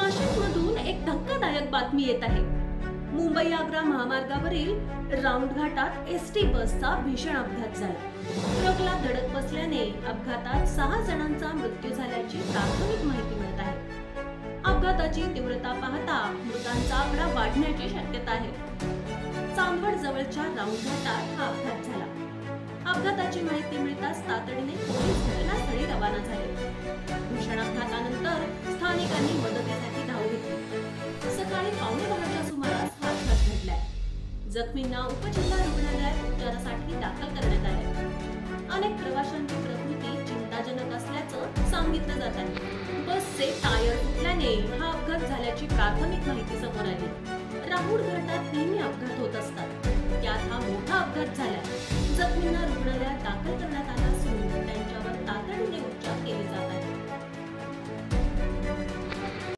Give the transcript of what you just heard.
नाशिकमधून एक धक्कादायक बातमी येत आहे. मुंबई आग्रा महामार्गावरील राऊंड घाटात एसटी बसचा भीषण अपघात झाला. ट्रकला धडक बसल्याने अपघातात 6 जणांचा मृत्यू झाल्याची प्राथमिक माहिती मिळत आहे. अपघाताची तीव्रता पाहता मृतांचा आकडा वाढण्याची शक्यता आहे. चांदवड जवळच्या राऊंड घाटात हा अपघात झाला. अपघाताची माहिती मिळताच तातडीने पोलीस घटनास्थळी रवाना झाले. भीषण अपघातानंतर स्थानिकांनी मदतीसाठी धाव घेतली. सकाळी 9:15च्या सुमारास हा अपघात घडलाय. जखमींना उपजिल्हा रुग्णालयात उपचारासाठी दाखल करण्यात आले. अनेक प्रवाशांची प्रकृती चिंताजनक असल्याचं सांगितलं जात आहे. बसचे टायर फुटल्याने हा अपघात झाल्याची प्राथमिक माहिती समोर आली. राऊंड घाटात नेहमी अपघात होत असतात. त्यात हा मोठा अपघात झाला. जखमींना रुग्णालयात दाखल करण्यात आला असून त्यांच्यावर तातडीने